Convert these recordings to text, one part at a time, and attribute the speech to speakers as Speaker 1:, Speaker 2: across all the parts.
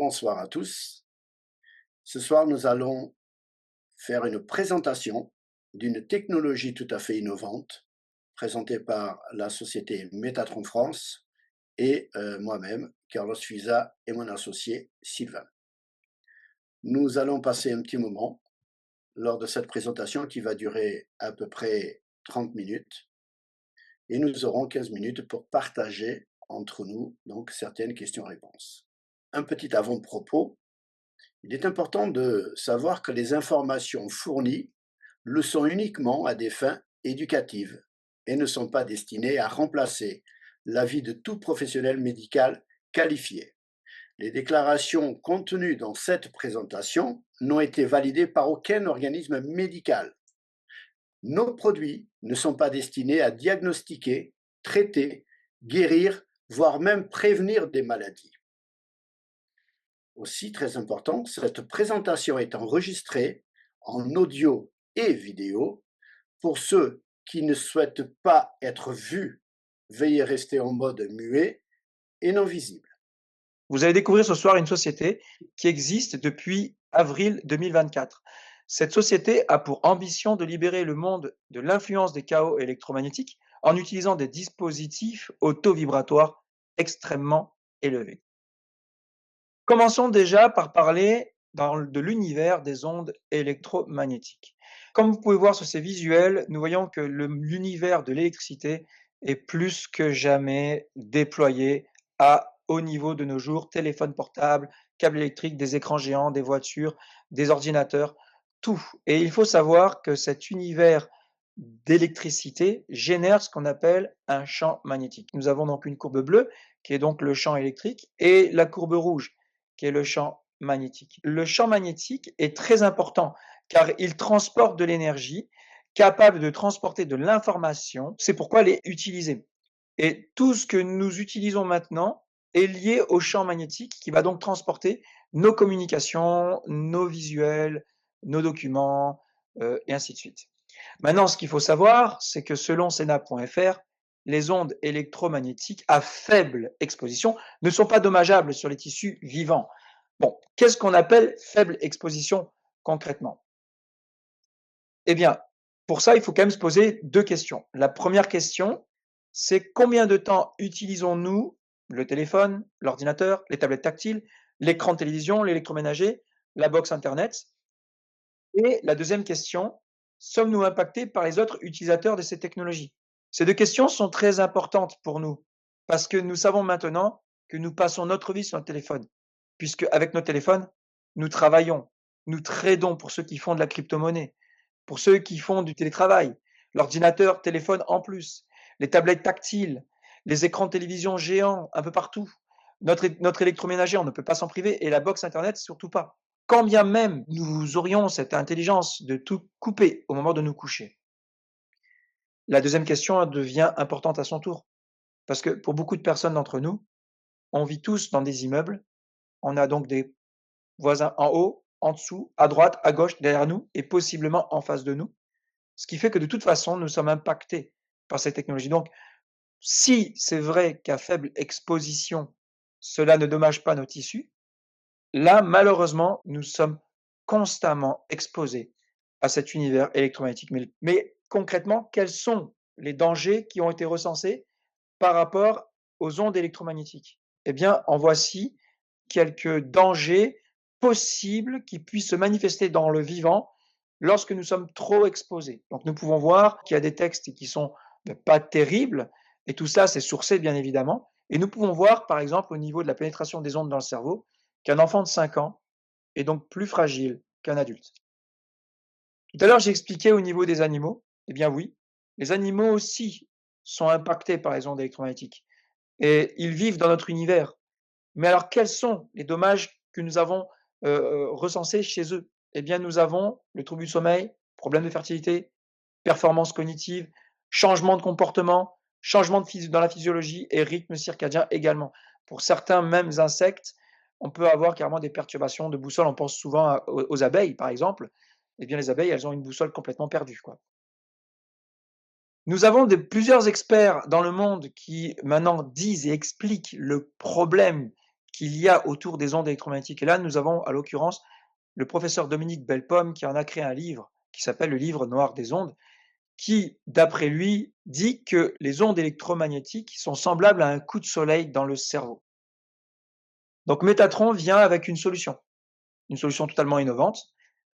Speaker 1: bonsoir à tous. Ce soir, nous allons faire une présentation d'une technologie tout à fait innovante, présentée par la société Métatron France et moi-même, Carlos Fiza, et mon associé Sylvain. Nous allons passer un petit moment lors de cette présentation qui va durer à peu près 30 minutes et nous aurons 15 minutes pour partager entre nous donc certaines questions-réponses. Un petit avant-propos. Il est important de savoir que les informations fournies le sont uniquement à des fins éducatives et ne sont pas destinées à remplacer l'avis de tout professionnel médical qualifié. Les déclarations contenues dans cette présentation n'ont été validées par aucun organisme médical. Nos produits ne sont pas destinés à diagnostiquer, traiter, guérir, voire même prévenir des maladies. Aussi, très important, cette présentation est enregistrée en audio et vidéo. Pour ceux qui ne souhaitent pas être vus, veuillez rester en mode muet et non visible.
Speaker 2: Vous allez découvrir ce soir une société qui existe depuis avril 2024. Cette société a pour ambition de libérer le monde de l'influence des chaos électromagnétiques en utilisant des dispositifs auto-vibratoires extrêmement élevés. Commençons déjà par parler de l'univers des ondes électromagnétiques. Comme vous pouvez voir sur ces visuels, nous voyons que l'univers de l'électricité est plus que jamais déployé à haut niveau de nos jours, téléphones portables, câbles électriques, des écrans géants, des voitures, des ordinateurs, tout. Et il faut savoir que cet univers d'électricité génère ce qu'on appelle un champ magnétique. Nous avons donc une courbe bleue qui est donc le champ électrique et la courbe rouge qui est le champ magnétique. Le champ magnétique est très important car il transporte de l'énergie, capable de transporter de l'information. C'est pourquoi il est utilisé. Et tout ce que nous utilisons maintenant est lié au champ magnétique qui va donc transporter nos communications, nos visuels, nos documents, et ainsi de suite. Maintenant, ce qu'il faut savoir, c'est que selon Sena.fr, les ondes électromagnétiques à faible exposition ne sont pas dommageables sur les tissus vivants. Bon, qu'est-ce qu'on appelle faible exposition concrètement? Eh bien, pour ça, il faut quand même se poser deux questions. La première question, c'est combien de temps utilisons-nous le téléphone, l'ordinateur, les tablettes tactiles, l'écran de télévision, l'électroménager, la box Internet? Et la deuxième question, sommes-nous impactés par les autres utilisateurs de ces technologies? Ces deux questions sont très importantes pour nous parce que nous savons maintenant que nous passons notre vie sur notre téléphone, puisque avec nos téléphones, nous travaillons, nous tradons pour ceux qui font de la crypto-monnaie, pour ceux qui font du télétravail, l'ordinateur, téléphone en plus, les tablettes tactiles, les écrans de télévision géants un peu partout, notre électroménager, on ne peut pas s'en priver et la box internet surtout pas. Quand bien même nous aurions cette intelligence de tout couper au moment de nous coucher. La deuxième question devient importante à son tour, parce que pour beaucoup de personnes d'entre nous, on vit tous dans des immeubles, on a donc des voisins en haut, en dessous, à droite, à gauche, derrière nous et possiblement en face de nous, ce qui fait que de toute façon, nous sommes impactés par cette technologie. Donc, si c'est vrai qu'à faible exposition, cela ne dommage pas nos tissus, là, malheureusement, nous sommes constamment exposés à cet univers électromagnétique. Mais concrètement, quels sont les dangers qui ont été recensés par rapport aux ondes électromagnétiques? Eh bien, en voici quelques dangers possibles qui puissent se manifester dans le vivant lorsque nous sommes trop exposés. Donc, nous pouvons voir qu'il y a des textes qui sont pas terribles, et tout ça, c'est sourcé, bien évidemment. Et nous pouvons voir, par exemple, au niveau de la pénétration des ondes dans le cerveau, qu'un enfant de 5 ans est donc plus fragile qu'un adulte. Tout à l'heure, j'ai expliqué au niveau des animaux. Eh bien oui, les animaux aussi sont impactés par les ondes électromagnétiques et ils vivent dans notre univers. Mais alors, quels sont les dommages que nous avons recensés chez eux? Eh bien, nous avons le trouble du sommeil, problème de fertilité, performance cognitive, changement de comportement, changement dans la physiologie et rythme circadien également. Pour certains, mêmes insectes, on peut avoir carrément des perturbations de boussole. On pense souvent aux abeilles, par exemple. Eh bien, les abeilles, elles ont une boussole complètement perdue, quoi. Nous avons plusieurs experts dans le monde qui maintenant disent et expliquent le problème qu'il y a autour des ondes électromagnétiques. Et là, nous avons, à l'occurrence, le professeur Dominique Bellepomme qui en a créé un livre qui s'appelle le livre noir des ondes, qui, d'après lui, dit que les ondes électromagnétiques sont semblables à un coup de soleil dans le cerveau. Donc Métatron vient avec une solution totalement innovante,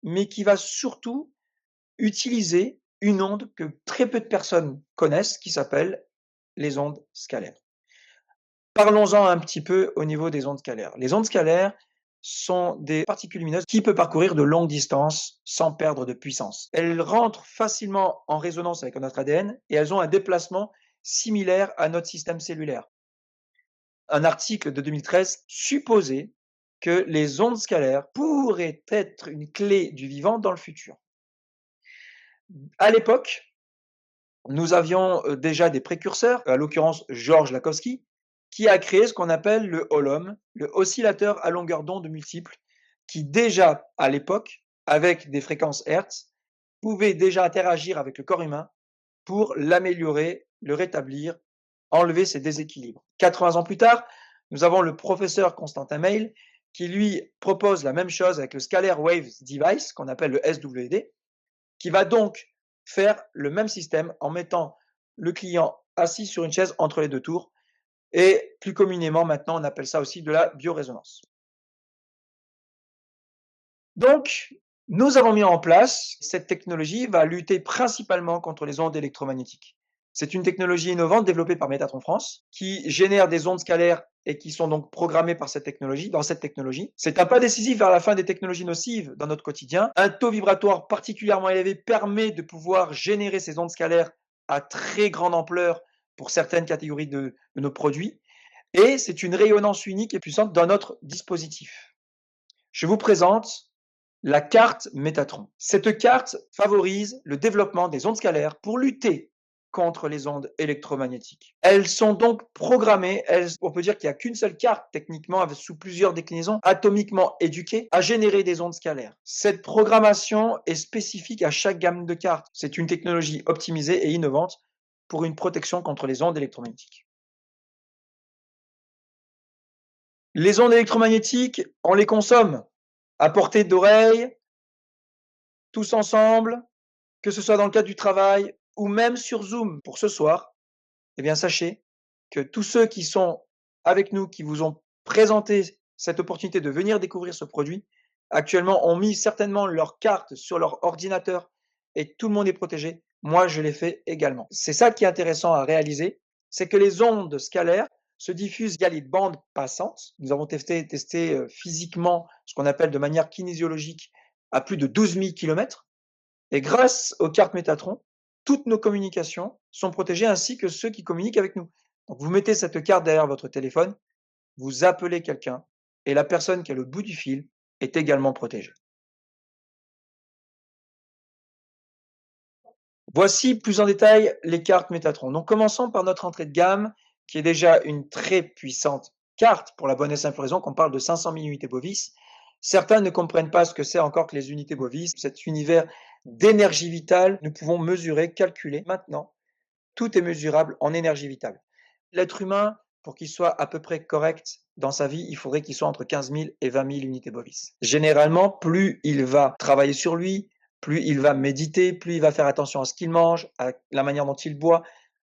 Speaker 2: mais qui va surtout utiliser une onde que très peu de personnes connaissent, qui s'appelle les ondes scalaires. Parlons-en un petit peu au niveau des ondes scalaires. Les ondes scalaires sont des particules lumineuses qui peuvent parcourir de longues distances sans perdre de puissance. Elles rentrent facilement en résonance avec notre ADN et elles ont un déplacement similaire à notre système cellulaire. Un article de 2013 supposait que les ondes scalaires pourraient être une clé du vivant dans le futur. À l'époque, nous avions déjà des précurseurs, à l'occurrence Georges Lakhovsky, qui a créé ce qu'on appelle le HOLOM, le oscillateur à longueur d'onde multiple, qui déjà à l'époque, avec des fréquences Hertz, pouvait déjà interagir avec le corps humain pour l'améliorer, le rétablir, enlever ses déséquilibres. 80 ans plus tard, nous avons le professeur Constantin Meil qui lui propose la même chose avec le Scalar Wave Device, qu'on appelle le SWD, qui va donc faire le même système en mettant le client assis sur une chaise entre les deux tours. Et plus communément, maintenant, on appelle ça aussi de la biorésonance. Donc, nous avons mis en place cette technologie va lutter principalement contre les ondes électromagnétiques. C'est une technologie innovante développée par Métatron France qui génère des ondes scalaires et qui sont donc programmées par cette technologie, dans cette technologie. C'est un pas décisif vers la fin des technologies nocives dans notre quotidien. Un taux vibratoire particulièrement élevé permet de pouvoir générer ces ondes scalaires à très grande ampleur pour certaines catégories de nos produits. Et c'est une rayonnance unique et puissante dans notre dispositif. Je vous présente la carte Métatron. Cette carte favorise le développement des ondes scalaires pour lutter contre les ondes électromagnétiques. Elles sont donc programmées, on peut dire qu'il n'y a qu'une seule carte techniquement sous plusieurs déclinaisons atomiquement éduquées à générer des ondes scalaires. Cette programmation est spécifique à chaque gamme de cartes. C'est une technologie optimisée et innovante pour une protection contre les ondes électromagnétiques. Les ondes électromagnétiques, on les consomme à portée d'oreille, tous ensemble, que ce soit dans le cadre du travail ou même sur Zoom pour ce soir. Eh bien, sachez que tous ceux qui sont avec nous, qui vous ont présenté cette opportunité de venir découvrir ce produit, actuellement ont mis certainement leur carte sur leur ordinateur et tout le monde est protégé. Moi, je l'ai fait également. C'est ça qui est intéressant à réaliser, c'est que les ondes scalaires se diffusent via les bandes passantes. Nous avons testé physiquement ce qu'on appelle de manière kinésiologique à plus de 12 000 km. Et grâce aux cartes Métatron, toutes nos communications sont protégées ainsi que ceux qui communiquent avec nous. Donc vous mettez cette carte derrière votre téléphone, vous appelez quelqu'un et la personne qui est à l'autre bout du fil est également protégée. Voici plus en détail les cartes Métatron. Donc commençons par notre entrée de gamme qui est déjà une très puissante carte pour la bonne et simple raison qu'on parle de 500 000 unités bovis. Certains ne comprennent pas ce que c'est encore que les unités bovis, cet univers d'énergie vitale. Nous pouvons mesurer, calculer maintenant. Tout est mesurable en énergie vitale. L'être humain, pour qu'il soit à peu près correct dans sa vie, il faudrait qu'il soit entre 15 000 et 20 000 unités bovis. Généralement, plus il va travailler sur lui, plus il va méditer, plus il va faire attention à ce qu'il mange, à la manière dont il boit,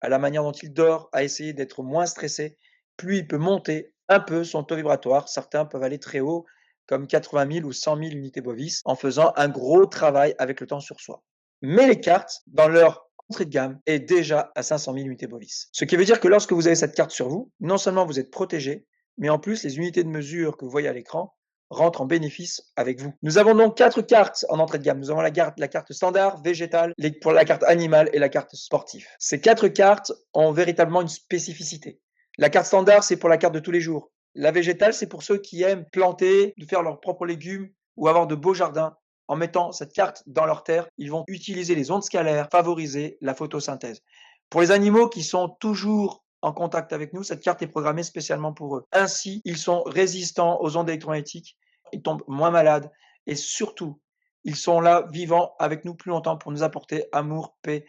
Speaker 2: à la manière dont il dort, à essayer d'être moins stressé, plus il peut monter un peu son taux vibratoire. Certains peuvent aller très haut, comme 80 000 ou 100 000 unités bovis, en faisant un gros travail avec le temps sur soi. Mais les cartes, dans leur entrée de gamme, est déjà à 500 000 unités bovis. Ce qui veut dire que lorsque vous avez cette carte sur vous, non seulement vous êtes protégé, mais en plus, les unités de mesure que vous voyez à l'écran rentrent en bénéfice avec vous. Nous avons donc 4 cartes en entrée de gamme. Nous avons la carte standard, végétale, pour la carte animale et la carte sportive. Ces 4 cartes ont véritablement une spécificité. La carte standard, c'est pour la carte de tous les jours. La végétale, c'est pour ceux qui aiment planter, de faire leurs propres légumes ou avoir de beaux jardins. En mettant cette carte dans leur terre, ils vont utiliser les ondes scalaires, favoriser la photosynthèse. Pour les animaux qui sont toujours en contact avec nous, cette carte est programmée spécialement pour eux. Ainsi, ils sont résistants aux ondes électromagnétiques, ils tombent moins malades et surtout, ils sont là vivants avec nous plus longtemps pour nous apporter amour, paix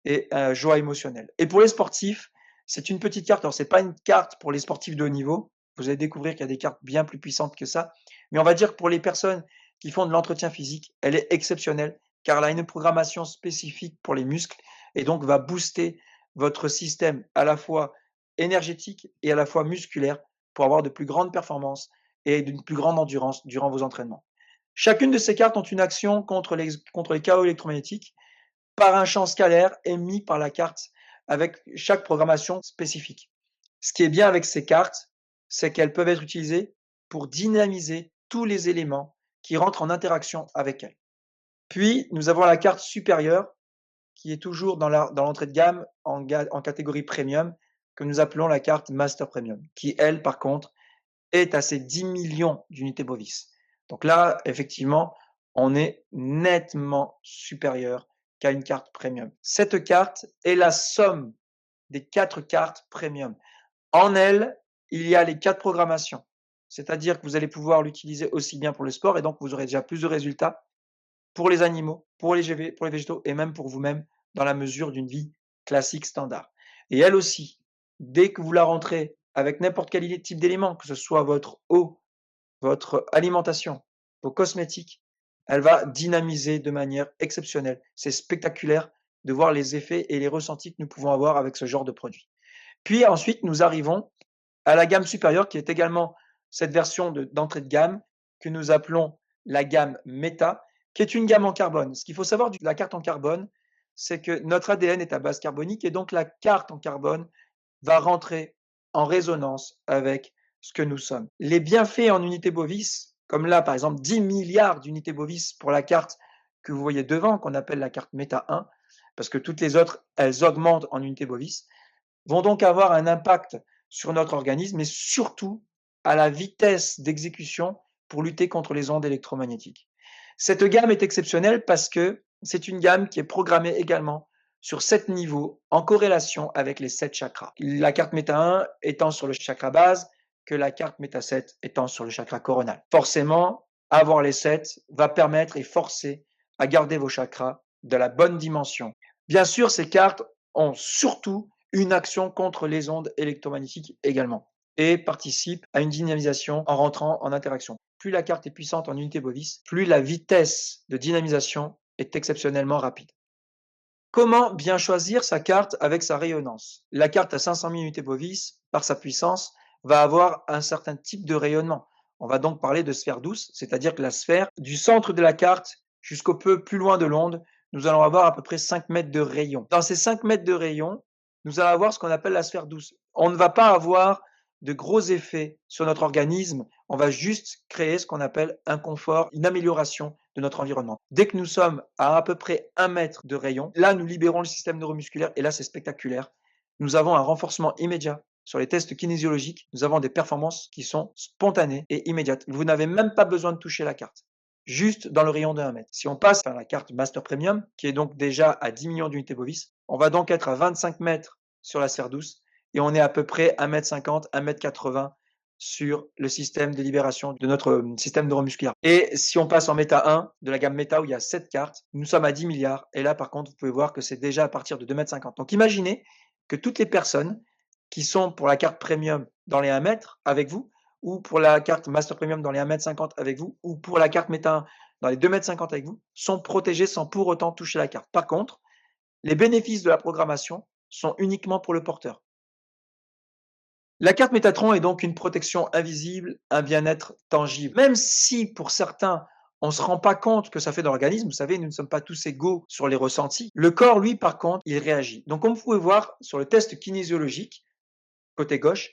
Speaker 2: et joie émotionnelle. Et pour les sportifs, c'est une petite carte. Alors, ce n'est pas une carte pour les sportifs de haut niveau, Vous allez découvrir qu'il y a des cartes bien plus puissantes que ça. Mais on va dire que pour les personnes qui font de l'entretien physique, elle est exceptionnelle car elle a une programmation spécifique pour les muscles et donc va booster votre système à la fois énergétique et à la fois musculaire pour avoir de plus grandes performances et d'une plus grande endurance durant vos entraînements. Chacune de ces cartes ont une action contre les chaos électromagnétiques par un champ scalaire émis par la carte avec chaque programmation spécifique. Ce qui est bien avec ces cartes, c'est qu'elles peuvent être utilisées pour dynamiser tous les éléments qui rentrent en interaction avec elles. Puis, nous avons la carte supérieure qui est toujours dans l'entrée de gamme en catégorie premium, que nous appelons la carte Master Premium, qui, elle, par contre, est à ses 10 millions d'unités Bovis. Donc là, effectivement, on est nettement supérieur qu'à une carte premium. Cette carte est la somme des 4 cartes premium. En elle, il y a les 4 programmations. C'est-à-dire que vous allez pouvoir l'utiliser aussi bien pour le sport et donc vous aurez déjà plus de résultats pour les animaux, pour les végétaux et même pour vous-même dans la mesure d'une vie classique standard. Et elle aussi, dès que vous la rentrez avec n'importe quel type d'élément, que ce soit votre eau, votre alimentation, vos cosmétiques, elle va dynamiser de manière exceptionnelle. C'est spectaculaire de voir les effets et les ressentis que nous pouvons avoir avec ce genre de produit. Puis ensuite, nous arrivons à la gamme supérieure qui est également cette version d'entrée de gamme que nous appelons la gamme Meta, qui est une gamme en carbone. Ce qu'il faut savoir de la carte en carbone, c'est que notre ADN est à base carbonique et donc la carte en carbone va rentrer en résonance avec ce que nous sommes. Les bienfaits en unités bovis, comme là par exemple 10 milliards d'unités bovis pour la carte que vous voyez devant, qu'on appelle la carte Meta 1, parce que toutes les autres, elles augmentent en unités bovis, vont donc avoir un impact sur notre organisme et surtout à la vitesse d'exécution pour lutter contre les ondes électromagnétiques. Cette gamme est exceptionnelle parce que c'est une gamme qui est programmée également sur 7 niveaux en corrélation avec les 7 chakras. La carte Meta 1 étant sur le chakra base, que la carte Meta 7 étant sur le chakra coronal. Forcément, avoir les 7 va permettre et forcer à garder vos chakras de la bonne dimension. Bien sûr, ces cartes ont surtout une action contre les ondes électromagnétiques également et participe à une dynamisation en rentrant en interaction. Plus la carte est puissante en unité bovis, plus la vitesse de dynamisation est exceptionnellement rapide. Comment bien choisir sa carte avec sa rayonnance? La carte à 500 000 unités bovis, par sa puissance, va avoir un certain type de rayonnement. On va donc parler de sphère douce, c'est-à-dire que la sphère, du centre de la carte jusqu'au peu plus loin de l'onde, nous allons avoir à peu près 5 mètres de rayon. Dans ces 5 mètres de rayon, nous allons avoir ce qu'on appelle la sphère douce. On ne va pas avoir de gros effets sur notre organisme, on va juste créer ce qu'on appelle un confort, une amélioration de notre environnement. Dès que nous sommes à peu près 1 mètre de rayon, là, nous libérons le système neuromusculaire et là, c'est spectaculaire. Nous avons un renforcement immédiat. Sur les tests kinésiologiques, nous avons des performances qui sont spontanées et immédiates. Vous n'avez même pas besoin de toucher la carte, juste dans le rayon de 1 mètre. Si on passe à la carte Master Premium, qui est donc déjà à 10 millions d'unités bovis, on va donc être à 25 mètres sur la sphère douce et on est à peu près 1,50 m, 1,80 m sur le système de libération de notre système neuromusculaire. Et si on passe en méta 1, de la gamme méta où il y a 7 cartes, nous sommes à 10 milliards. Et là, par contre, vous pouvez voir que c'est déjà à partir de 2,50 m. Donc imaginez que toutes les personnes qui sont pour la carte premium dans les 1 mètre avec vous, ou pour la carte Master Premium dans les 1,50 m avec vous, ou pour la carte méta 1 dans les 2,50 m avec vous, sont protégées sans pour autant toucher la carte. Par contre, les bénéfices de la programmation sont uniquement pour le porteur. La carte Métatron est donc une protection invisible, un bien-être tangible. Même si pour certains, on ne se rend pas compte que ça fait dans l'organisme, vous savez, nous ne sommes pas tous égaux sur les ressentis. Le corps, lui, par contre, il réagit. Donc, comme vous pouvez voir sur le test kinésiologique, côté gauche,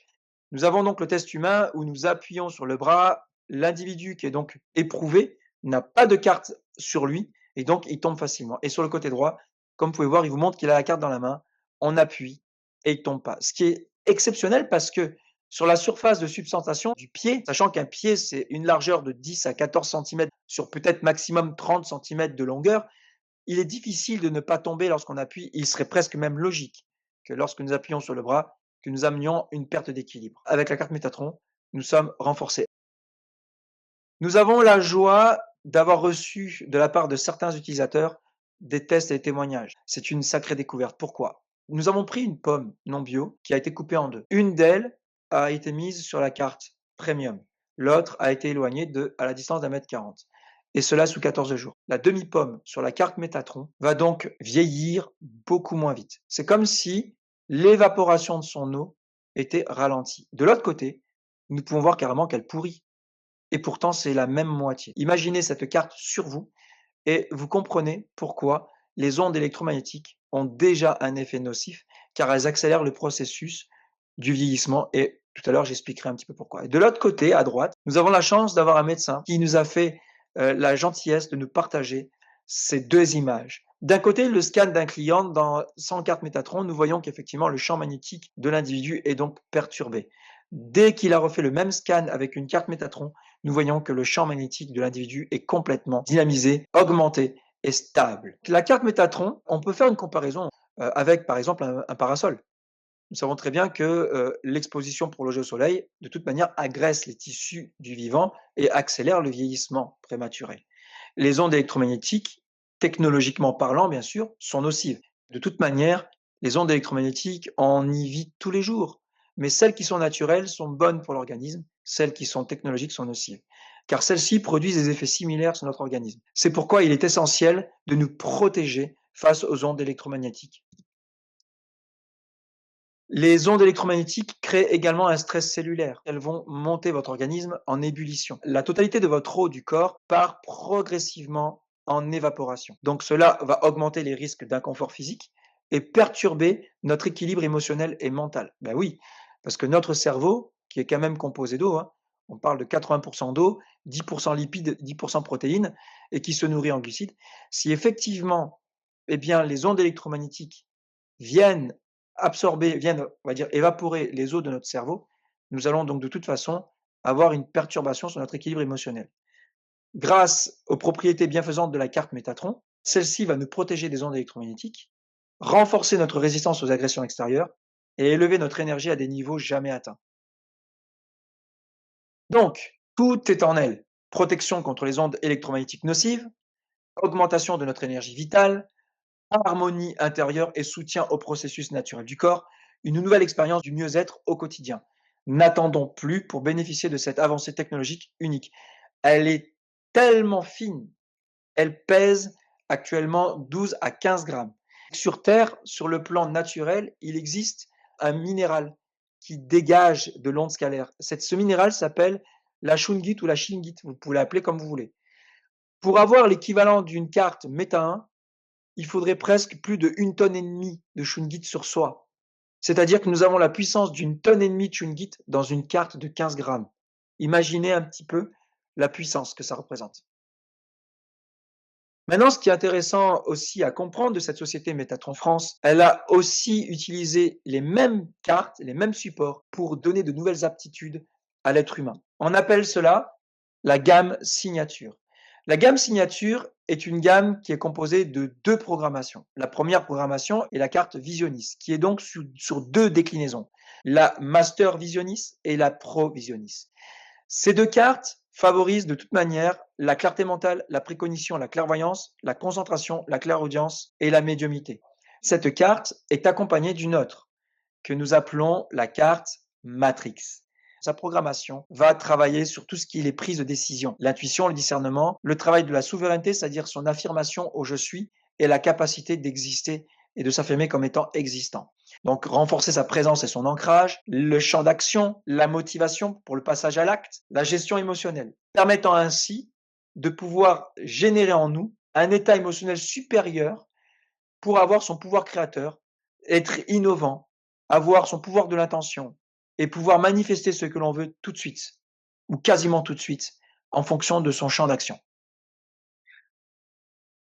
Speaker 2: nous avons donc le test humain où nous appuyons sur le bras. L'individu qui est donc éprouvé n'a pas de carte sur lui et donc il tombe facilement. Et sur le côté droit, comme vous pouvez voir, il vous montre qu'il a la carte dans la main. On appuie et il ne tombe pas. Ce qui est exceptionnel parce que sur la surface de substentation du pied, sachant qu'un pied, c'est une largeur de 10 à 14 cm sur peut-être maximum 30 cm de longueur, il est difficile de ne pas tomber lorsqu'on appuie. Il serait presque même logique que lorsque nous appuyons sur le bras, que nous amenions une perte d'équilibre. Avec la carte Métatron, nous sommes renforcés. Nous avons la joie d'avoir reçu de la part de certains utilisateurs des tests et des témoignages. C'est une sacrée découverte. Pourquoi? Nous avons pris une pomme non bio qui a été coupée en deux. Une d'elles a été mise sur la carte premium. L'autre a été éloignée à la distance d'1,40 m. Et cela sous 14 jours. La demi-pomme sur la carte Métatron va donc vieillir beaucoup moins vite. C'est comme si l'évaporation de son eau était ralentie. De l'autre côté, nous pouvons voir carrément qu'elle pourrit. Et pourtant, c'est la même moitié. Imaginez cette carte sur vous et vous comprenez pourquoi les ondes électromagnétiques ont déjà un effet nocif, car elles accélèrent le processus du vieillissement et tout à l'heure, j'expliquerai un petit peu pourquoi. Et de l'autre côté, à droite, nous avons la chance d'avoir un médecin qui nous a fait la gentillesse de nous partager ces deux images. D'un côté, le scan d'un client dans 100 cartes Métatron, nous voyons qu'effectivement le champ magnétique de l'individu est donc perturbé. Dès qu'il a refait le même scan avec une carte Métatron, nous voyons que le champ magnétique de l'individu est complètement dynamisé, augmenté et stable. La carte Métatron, on peut faire une comparaison avec par exemple un parasol. Nous savons très bien que l'exposition prolongée au soleil, de toute manière, agresse les tissus du vivant et accélère le vieillissement prématuré. Les ondes électromagnétiques, technologiquement parlant, bien sûr, sont nocives. De toute manière, les ondes électromagnétiques, on y vit tous les jours. Mais celles qui sont naturelles sont bonnes pour l'organisme, celles qui sont technologiques sont nocives. Car celles-ci produisent des effets similaires sur notre organisme. C'est pourquoi il est essentiel de nous protéger face aux ondes électromagnétiques. Les ondes électromagnétiques créent également un stress cellulaire. Elles vont monter votre organisme en ébullition. La totalité de votre eau du corps part progressivement en évaporation. Donc cela va augmenter les risques d'inconfort physique et perturber notre équilibre émotionnel et mental. Ben oui, parce que notre cerveau, qui est quand même composé d'eau, hein, on parle de 80% d'eau, 10% lipides, 10% protéines, et qui se nourrit en glucides. Si effectivement, eh bien, les ondes électromagnétiques viennent viennent, on va dire, évaporer les eaux de notre cerveau, nous allons donc de toute façon avoir une perturbation sur notre équilibre émotionnel. Grâce aux propriétés bienfaisantes de la carte Métatron, celle-ci va nous protéger des ondes électromagnétiques, renforcer notre résistance aux agressions extérieures et élever notre énergie à des niveaux jamais atteints. Donc, tout est en elle. Protection contre les ondes électromagnétiques nocives, augmentation de notre énergie vitale, harmonie intérieure et soutien au processus naturel du corps, une nouvelle expérience du mieux-être au quotidien. N'attendons plus pour bénéficier de cette avancée technologique unique. Elle est tellement fine, elle pèse actuellement 12 à 15 grammes. Sur Terre, sur le plan naturel, il existe un minéral qui dégage de l'onde scalaire. Ce minéral s'appelle la shungite ou la shingite, vous pouvez l'appeler comme vous voulez. Pour avoir l'équivalent d'une carte Méta 1, il faudrait presque plus de 1,5 tonne de shungite sur soi. C'est-à-dire que nous avons la puissance d'1,5 tonne de shungite dans une carte de 15 grammes. Imaginez un petit peu la puissance que ça représente. Maintenant, ce qui est intéressant aussi à comprendre de cette société Métatron France, elle a aussi utilisé les mêmes cartes, les mêmes supports pour donner de nouvelles aptitudes à l'être humain. On appelle cela la gamme signature. La gamme signature est une gamme qui est composée de deux programmations. La première programmation est la carte Visionis, qui est donc sur deux déclinaisons, la Master Visionis et la Pro Visionis. Ces deux cartes favorisent de toute manière la clarté mentale, la précognition, la clairvoyance, la concentration, la clairaudience et la médiumnité. Cette carte est accompagnée d'une autre que nous appelons la carte Matrix. Sa programmation va travailler sur tout ce qui est les prises de décision, l'intuition, le discernement, le travail de la souveraineté, c'est-à-dire son affirmation au je suis et la capacité d'exister et de s'affirmer comme étant existant. Donc renforcer sa présence et son ancrage, le champ d'action, la motivation pour le passage à l'acte, la gestion émotionnelle, permettant ainsi de pouvoir générer en nous un état émotionnel supérieur pour avoir son pouvoir créateur, être innovant, avoir son pouvoir de l'intention et pouvoir manifester ce que l'on veut tout de suite ou quasiment tout de suite en fonction de son champ d'action.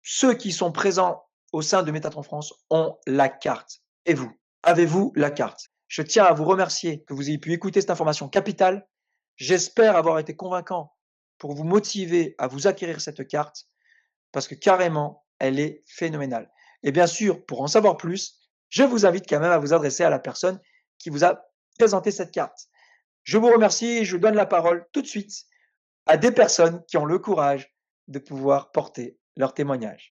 Speaker 2: Ceux qui sont présents au sein de Métatron France ont la carte. Et vous, avez-vous la carte? Je tiens à vous remercier que vous ayez pu écouter cette information capitale. J'espère avoir été convaincant pour vous motiver à vous acquérir cette carte parce que carrément, elle est phénoménale. Et bien sûr, pour en savoir plus, je vous invite quand même à vous adresser à la personne qui vous a présenté cette carte. Je vous remercie et je donne la parole tout de suite à des personnes qui ont le courage de pouvoir porter leur témoignage.